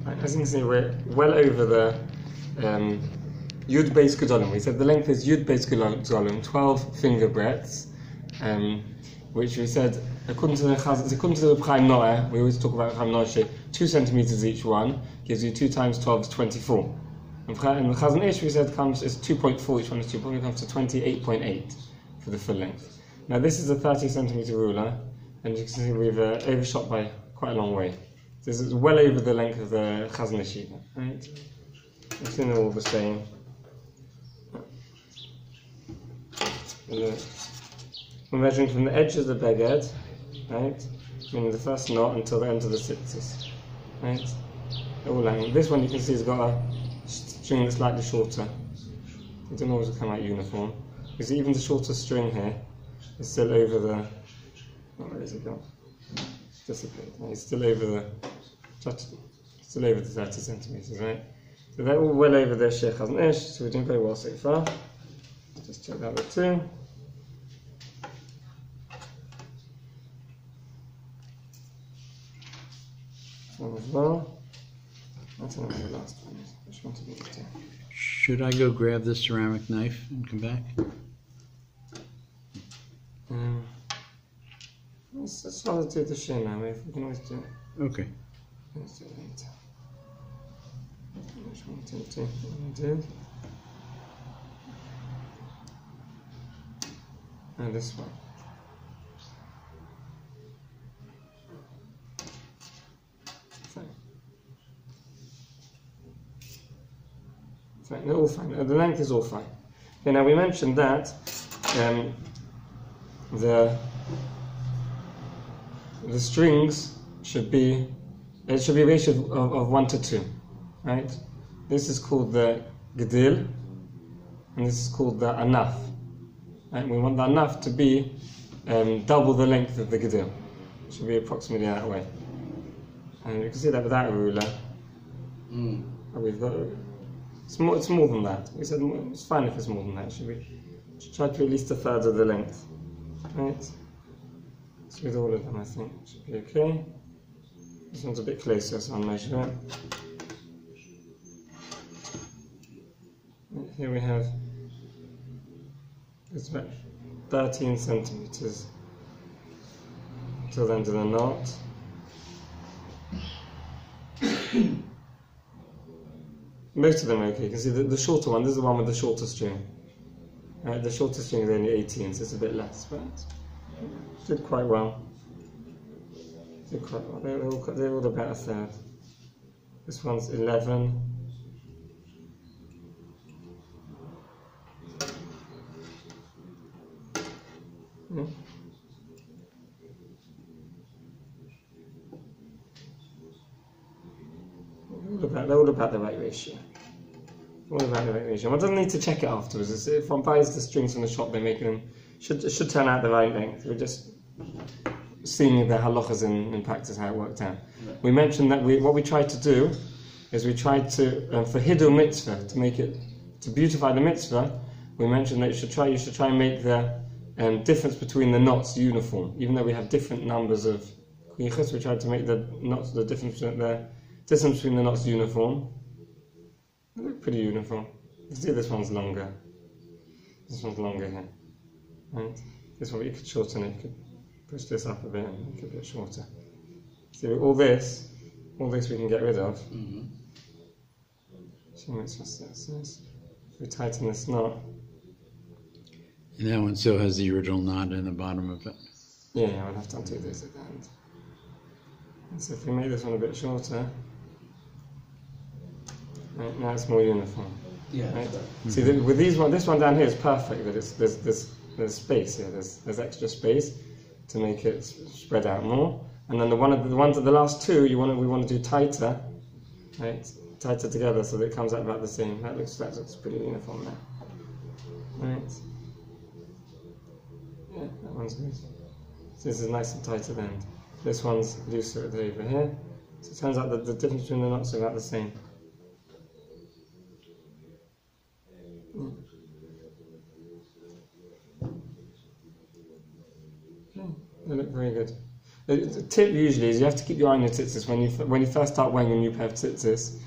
Right, as you can see, we're well over the Yud Beis Gedolim. We said the length is Yud Beis Gedolim, 12 finger breadths, which we said, according to the Chaim Noah, we always talk about Chaim Noah, 2 centimeters each one, gives you 2 times 12 is 24. And in the Chazon Ish, we said it's 2.4, each one is 2.4, it comes to 28.8 for the full length. Now this is a 30 centimeter ruler, and you can see we've overshot by quite a long way. This is well over the length of the Chazon Ish, right? I've seen they're all the same. We're measuring from the edge of the beged, right? Meaning the first knot until the end of the tzitzis, right? All lying. This one you can see has got a string that's slightly shorter. It doesn't always come out uniform. Because even the shorter string here is still over the. Oh, where is it gone? Disappeared. It's still over the 30 centimeters, right? So they're all well over their Sheikh Chazon Ish, so we're doing very well so far. Just check that bit too. This one as well. I don't know where the last one is. Which one to be to? Should I go grab this ceramic knife and come back? Let's rather do the shin now, if we can always do it. Okay. Let's do it later. Which one to do? And this one. Fine. Fine, they're all fine. The length is all fine. Okay, now we mentioned that the strings should be a ratio of 1 to 2, right? This is called the gedil, and this is called the anaf. Right? We want the anaf to be double the length of the gedil. It should be approximately that way. And you can see that without a ruler. We've got it's more than that. We said it's fine if it's more than that. Should try to be at least 1/3 of the length, right? So with all of them, I think it should be okay. This one's a bit closer, so I'll measure it. Here we have, it's about 13 centimeters till the end of the knot. Most of them are okay. You can see the shorter one, this is the one with the shorter string. The shorter string is only 18, so it's a bit less, but did quite well. Did quite well. They're all about 1/3. This one's 11. Yeah. They're all about the right ratio. All about the right ratio. One doesn't need to check it afterwards. If one buys the strings from the shop, they make them should turn out the right length. We're just seeing the halachas in practice, how it worked out. Right. We mentioned that what we tried to do is we tried to for hidul mitzvah to beautify the mitzvah. We mentioned that you should try and make the difference between the knots uniform, even though we have different numbers of yichus. We tried to make the difference between the knots uniform. They look pretty uniform. You see, this one's longer. This one's longer here. Right? This one, you could shorten it. You could push this up a bit and make it a bit shorter. See, all this we can get rid of. So if we tighten this knot. And that one still has the original knot in the bottom of it. Yeah, I'll have to undo this at the end. And so if we make this one a bit shorter, right, now it's more uniform. Yeah. Right? See, with this one down here is perfect. That there's space here. There's extra space to make it spread out more. And then the last two, we want to do tighter, right? Tighter together so that it comes out about the same. That looks pretty uniform now. Right. Yeah, that one's good. So this is nice and tight at the end. This one's looser over here. So it turns out that the difference between the knots are about the same. Okay, they look very good. The tip usually is you have to keep your eye on your tzitzis when you first start wearing a new pair of tzitzis.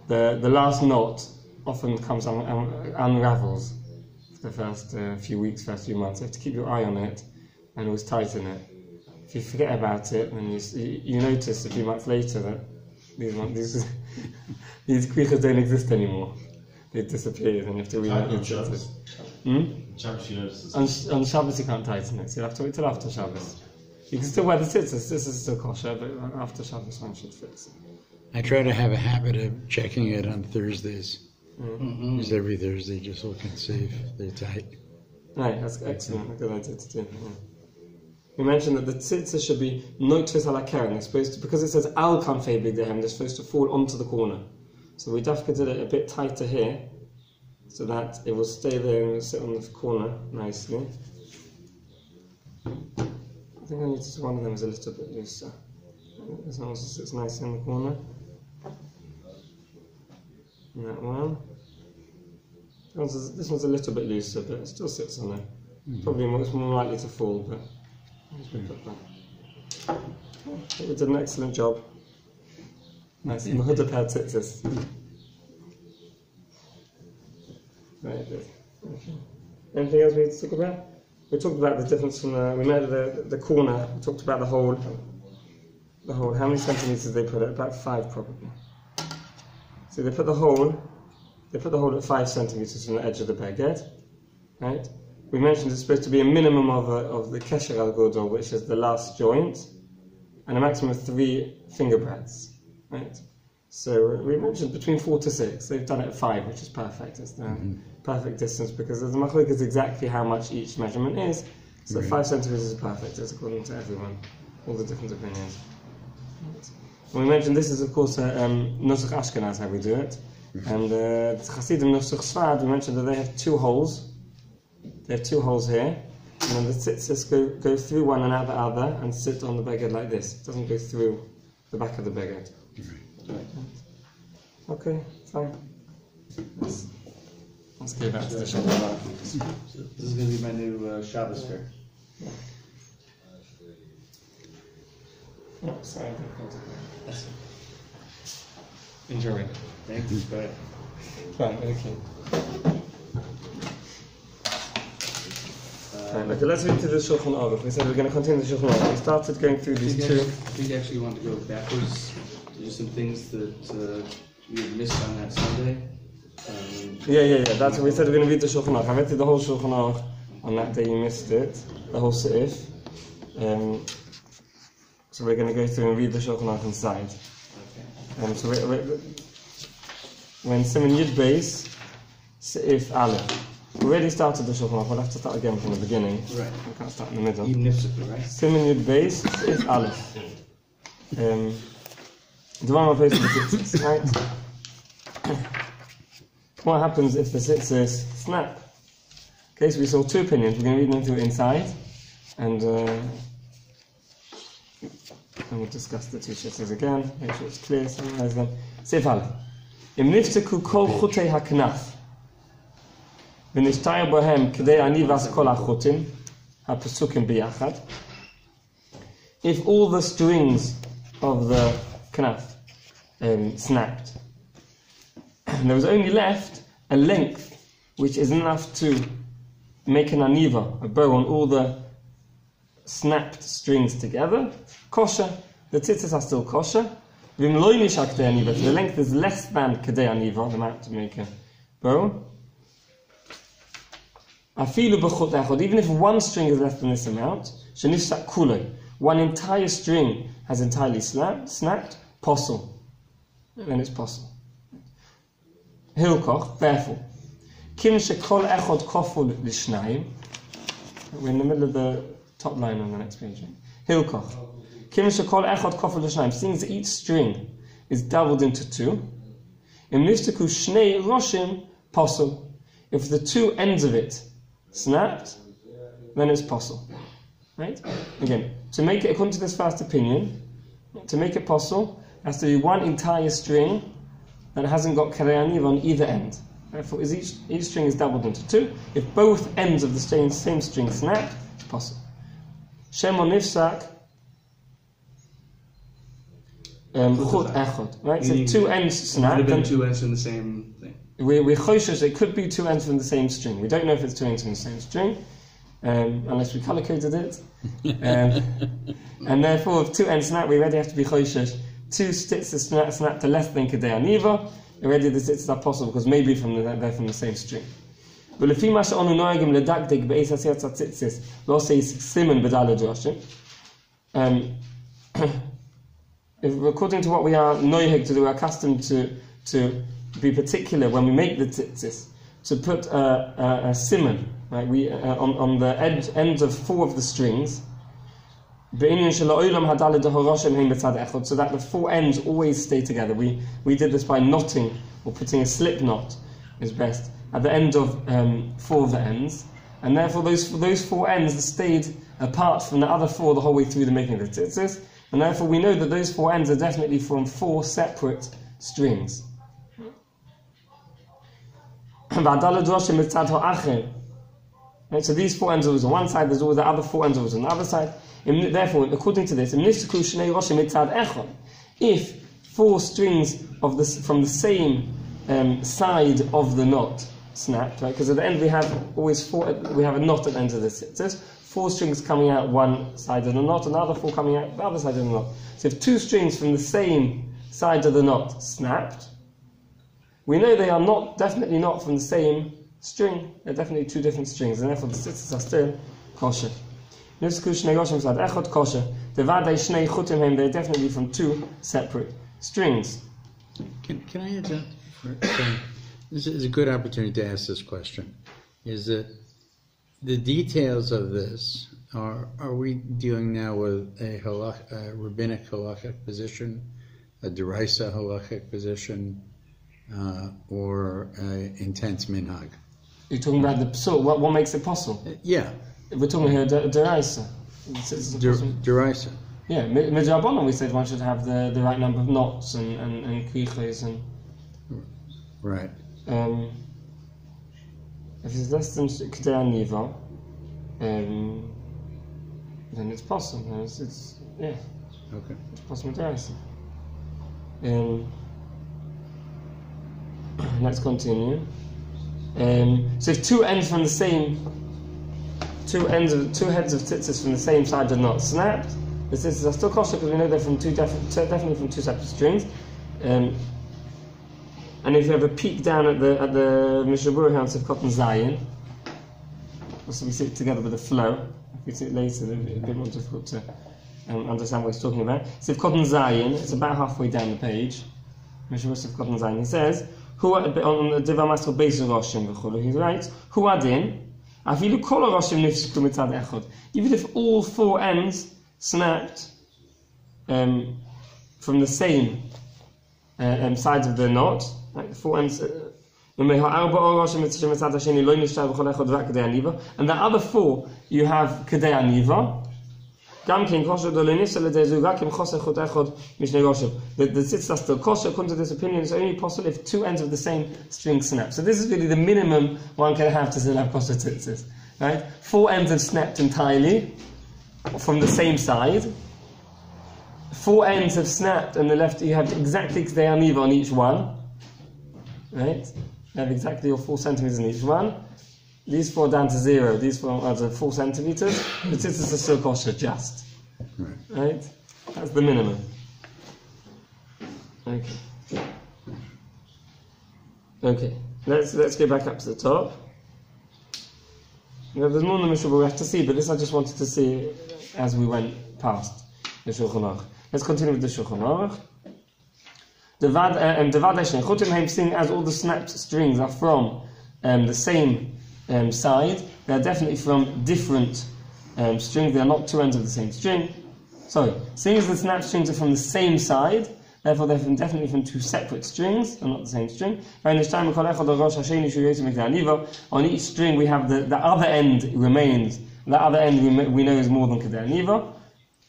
The last knot often comes unravels for the first few weeks, first few months. You have to keep your eye on it and always tighten it. If you forget about it, then you notice a few months later that these creatures don't exist anymore. They've disappeared, and you have to relearn your tzitzis. Shabbos you notice. On Shabbos you can't tighten it, so you have to wait till after Shabbos. You can still wear the tzitzis, this is still kosher, but after Shabbos one should fix it. I try to have a habit of checking it on Thursdays. Because every Thursday, just look and see if they're tight. Right, that's excellent, a good idea to do. Yeah. We mentioned that the tzitzis should be notus ala Keren. They're supposed to, because it says al kanfei bigdehem, they're supposed to fall onto the corner. So we dafka did it a bit tighter here, so that it will stay there and sit on the corner nicely. I think I noticed one of them is a little bit looser. As long as it sits nicely in the corner. And that one. This one's a little bit looser, but it still sits on there. Probably it's more likely to fall, but we put that. I think we did an excellent job. Nice. Mahuda pair tzitzis. Very good. Okay. Anything else we need to talk about? We talked about the difference from we made the corner. We talked about the hole. The hole. How many centimeters they put it? About 5 probably. So they put the hole. They put the hole at 5 centimeters from the edge of the baguette, right? We mentioned it's supposed to be a minimum of the kesher al godol, which is the last joint, and a maximum of 3 finger breadths, right? So we mentioned between 4 to 6. They've done it at 5, which is perfect. It's the perfect distance because the machlok is exactly how much each measurement is. So 5 centimeters is perfect, it's according to everyone, all the different opinions. Right. And we mentioned this is of course Nusach Ashkenaz how we do it. And the Chassidim Nusach Sfard, we mentioned that they have 2 holes. They have 2 holes here, and then the tzitzis go through one and out the other and sit on the baguette like this. It doesn't go through the back of the baguette. Okay, fine. Let's go back to the shop. So this is going to be my new Shabbos fair. Oh, sorry. Enjoy. Thank you. Bye. Fine, okay. Okay, let's read to the Shulchan Aruch. We said we're going to continue the Shulchan Aruch. We started going through these 2. I think you actually want to go backwards. There's some things that we had missed on that Sunday. Yeah. That's what we said we're going to read the Shulchan Aruch. I read through the whole Shulchan Aruch on that day you missed it, the whole Seif. So we're going to go through and read the Shulchan Aruch inside. Okay. So when Siman Yud Beis, Seif Aleph. We already started the Shulchan Aruch, we'll have to start again from the beginning. Right. We can't start in the middle. Even if right? Siman Yud Beis, Seif Aleph. The one we're facing the tzitzis, right? What happens if the tzitzis snap? Okay, so we saw 2 opinions. We're going to read them through inside, and we'll discuss the 2 tzitzis again. Make sure it's clear. Summarize them. Seif Aleph. Im nifteku kol chutei haknaf. ונשתיים בהם כדי עניבס כל החוטים, הפסוקים ביחד. If all the strings of the knaf snapped, and there was only left a length which is enough to make an aniva, a bow on all the snapped strings together, kosher, the tzitzis are still kosher. The length is less than kedei aniva, the amount to make a bow. Even if one string is less than this amount, one entire string has entirely snapped, possible. Then it's possible. Hilkoch, therefore. We're in the middle of the top line on the next page. Hilkoch. Seeing that each string is doubled into 2, if the 2 ends of it snapped, then it's possible. Right? Again, to make it, according to this first opinion, to make it possible, it has to be one entire string that hasn't got Keren Ami on either end. Therefore, each string is doubled into 2. If both ends of the same string snap, it's possible. Shemon nifsak chut echod, right? So two ends snap. Could have been two ends from the same thing. We're choishes, it could be two ends from the same string. We don't know if it's two ends from the same string, unless we color-coded it. And therefore, if two ends snap, we already have to be choishes. Two stitches snap to less than Kedei Aniva. Already the stitches are possible because maybe they're from the same string. But if according to what we are noihig to do, we're accustomed to be particular when we make the tzitzis, to put a simon, right? We on the ends of four of the strings, so that the four ends always stay together. We did this by knotting or putting a slip knot is best at the end of four of the ends, and therefore those four ends stayed apart from the other four the whole way through the making of the tzitzis, and therefore we know that those four ends are definitely from four separate strings. Right, so these four ends are always on one side, there's always the other four ends always on the other side. And therefore, according to this, if four strings from the same side of the knot snapped, right? Because at the end we have a knot at the end of the tzitzis, four strings coming out one side of the knot, and the other four coming out the other side of the knot. So if two strings from the same side of the knot snapped, we know they are definitely not from the same string. They're definitely two different strings, and therefore the tzitzis are still kosher. They're definitely from two separate strings. Can I add that? This is a good opportunity to ask this question. Is that the details of this, are we dealing now with a rabbinic halachic position, a deraisa halachic position, or intense minhag? You're talking about the psul, what makes it possible? Yeah. We're talking here deraisa. Deraisa. Yeah, midrabanan we said one should have the right number of knots and kviches and. Right. If it's less than Kedei Aniva, then it's possible. It's yeah. Okay. It's possible deraisa. Let's continue. So if two heads of tzitzis from the same side are not snapped, the tzitzis are still kosher because we know they're from definitely from two separate strings. And if you have a peek down at the Mishabur house of Cotton Zion, also we see it together with the flow. If we see it later, it'll be a bit more difficult to understand what he's talking about. So if Cotton Zion, it's about halfway down the page. Mishabur of Cotton Zion, he says, on the Diva Master Beis Roshim, he writes, Hu Adin, Afilu Kol Roshim Nifsku Mitzad Echad. Even if all four ends snapped from the same sides of the knot, like the four ends, and the other four you have Kedei Aniva. The tzitz are still kosher. According to this opinion, it's only possible if two ends of the same string snap. So this is really the minimum one can have to still have kosher tzitzis, right? Four ends have snapped entirely from the same side. Four ends have snapped, and the left you have exactly Kedei Aniva on each one, right? You have exactly your 4 centimeters in each one. These four down to 0. These four are 4 centimeters. The tzitzis are still kosher, just. Right? That's the minimum. Okay. Let's go back up to the top. Now, there's more in the Mishnah we have to see, but this I just wanted to see as we went past the Shulchan Aruch. Let's continue with the Shulchan Aruch. Seeing as all the snapped strings are from the same side, they are definitely from different strings. They are not two ends of the same string. Sorry, seeing as the snapped strings are from the same side, therefore they're definitely from two separate strings, and not the same string. On each string we have the other end remains. The other end we know is more than Kedei Aniva.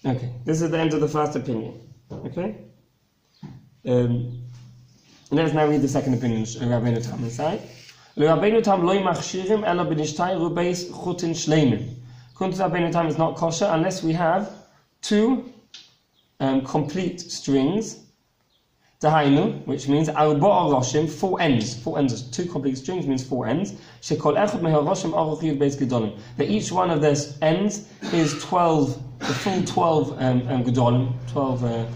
Okay, this is the end of the first opinion. Okay? Let's now read the second opinion of Rabbi Eliezer Stahl inside. Rabbi Eliezer Stahl is not kosher unless we have two complete strings Dahainu, which means arba'a roshim, 4 ends. 4 ends, 2 complete strings means 4 ends. Shekol echad mehel roshim aruch yud beis gedolim. That each one of their ends is 12, the full 12 gedolim, 12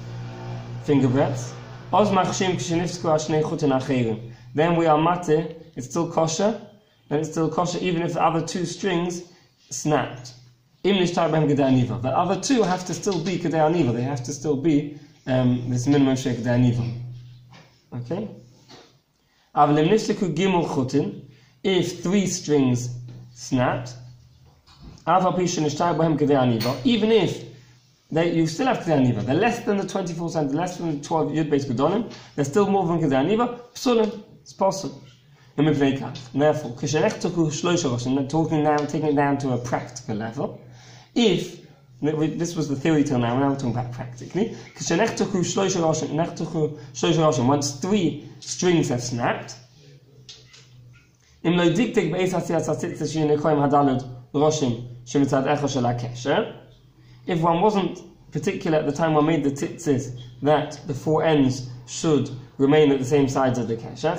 finger breadths. Oz machshim k'shenifsku ashnei chutin acherim. Then we are mate, it's still kosher, and it's still kosher even if the other 2 strings snapped. Im nishtar behem gedei aniva. The other 2 have to still be gedei aniva. They have to still be this minimum share gedei aniva. Okay? Aval im nishtaku gimel chutin. If 3 strings snapped, aval pisha nishtar behem gedei aniva. Even if you still have gedei aniva. They're less than the 24 cent, less than the 12 yud beis gedolim. They're still more than gedei aniva. Psulim. It's possible. Therefore, taking it down to a practical level. If this was the theory till now we're talking about practically. Once 3 strings have snapped, if one wasn't particular at the time one made the tzitzis that the 4 ends should remain at the same sides of the kesher.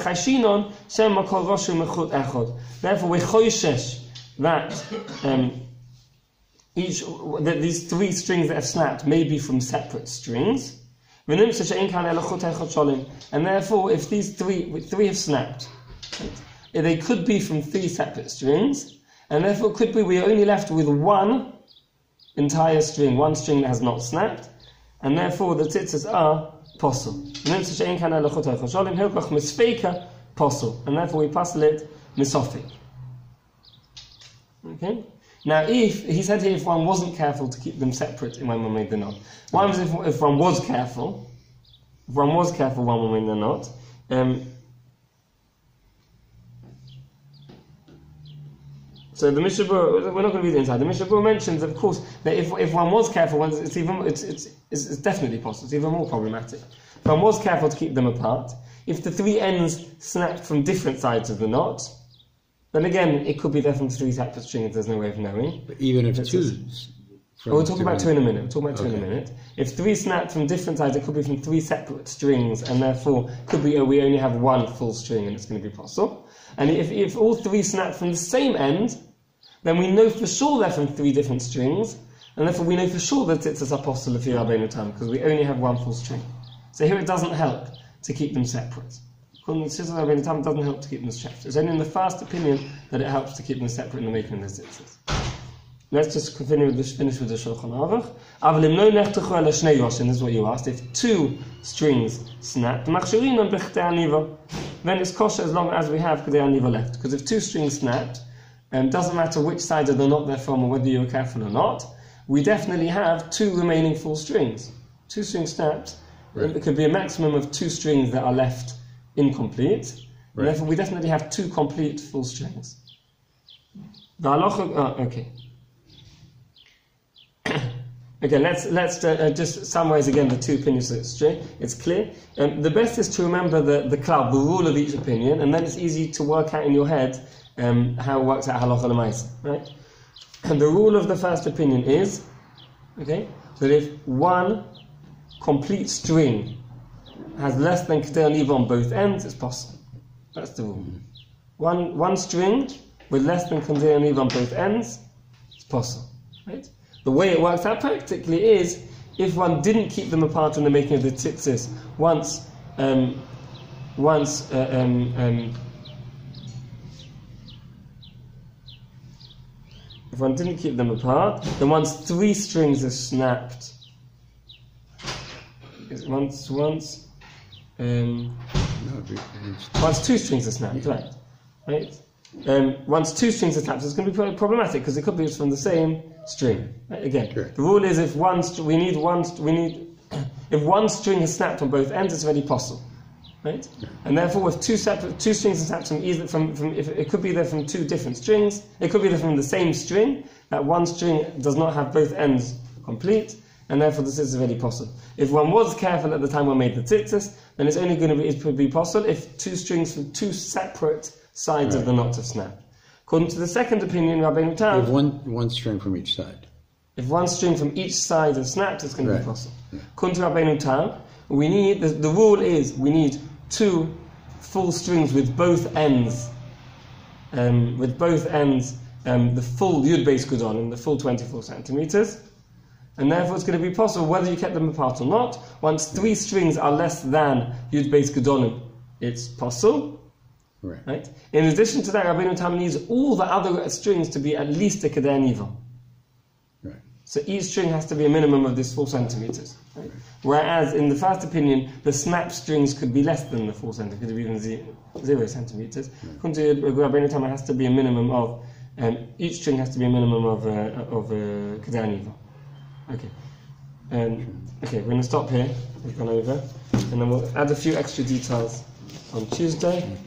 Therefore, we're choishesh that these 3 strings that have snapped may be from separate strings. And therefore, if these 3 have snapped, they could be from 3 separate strings, and therefore, could be we're only left with 1 entire string, 1 string that has not snapped, and therefore the tzitzis are possible. And therefore we passel it misofik. Okay? Now if, he said here if one wasn't careful to keep them separate in when one made the knot. One was if one was careful, when one made the knot. So the Mishnah Berurah, we're not going to read the inside. The Mishnah Berurah mentions, of course, that if one was careful, it's definitely possible. It's even more problematic. If one was careful to keep them apart, if the 3 ends snapped from different sides of the knot, then again it could be there from 3 separate strings. There's no way of knowing. But even if 2. We'll talk about 2 in a minute. If 3 snapped from different sides, it could be from 3 separate strings, and therefore could be we only have 1 full string, and it's going to be possible. And if all 3 snap from the same end, then we know for sure they're from 3 different strings, and therefore we know for sure that it's a apostle of Rabbeinu Tam, because we only have 1 full string. So here it doesn't help to keep them separate. According to Rabbeinu Tam, it doesn't help to keep them separate. It's only in the first opinion that it helps to keep them separate in the making of the tzitzis. Let's just finish with the Shulchan Aruch. This is what you asked. If 2 strings snap, then it's kosher as long as we have gedei aniva left. Because if 2 strings snapped, doesn't matter which side of the knot they're from or whether you're careful or not, we definitely have 2 remaining full strings. 2 strings snapped, right. It could be a maximum of 2 strings that are left incomplete, right. And therefore we definitely have 2 complete full strings. The halacha, okay. Okay, let's just summarize again the 2 opinions. It's clear. The best is to remember the klal, the rule of each opinion, and then it's easy to work out in your head how it works out halacha l'maisa, right? And the rule of the first opinion is, okay, that if 1 complete string has less than gedei aniva on both ends, it's possible. That's the rule. One string with less than gedei aniva on both ends, it's possible, right? The way it works out practically is if one didn't keep them apart in the making of the tzitzis, if one didn't keep them apart, then once 3 strings are snapped, once 2 strings are snapped, right? Once 2 strings are snapped, it's going to be problematic because it could be from the same string. Right? Again, sure. The rule is if if 1 string has snapped on both ends, it's already possible, right? Yeah. And therefore, if 2 strings are snapped from if it could be there from 2 different strings, it could be there from the same string. That 1 string does not have both ends complete, and therefore this is already possible. If one was careful at the time one made the tzitzis, then it's only going to be possible if 2 strings from 2 separate sides of the knot have snapped. According to the second opinion, Rabbeinu Tam, if one string from each side. If 1 string from each side has snapped, it's going to be possible. Yeah. According to Rabbeinu Tam, We need, the rule is, we need 2 full strings with both ends. The full Yud Beis Gedolim, the full 24 centimeters. And therefore it's going to be possible whether you kept them apart or not. Once 3 strings are less than Yud Beis Gedolim, it's possible. Right? In addition to that, Rabbeinu Tam needs all the other strings to be at least a Keren Ami. Right. So each string has to be a minimum of this 4 centimeters. Right? Whereas in the first opinion, the snap strings could be less than the 4 centimeters, could be even 0 centimeters. According to Rabbeinu Tam, it has to be a minimum of, each string has to be a minimum of Keren Ami. Okay. Okay, we're going to stop here. We've gone over. And then we'll add a few extra details on Tuesday.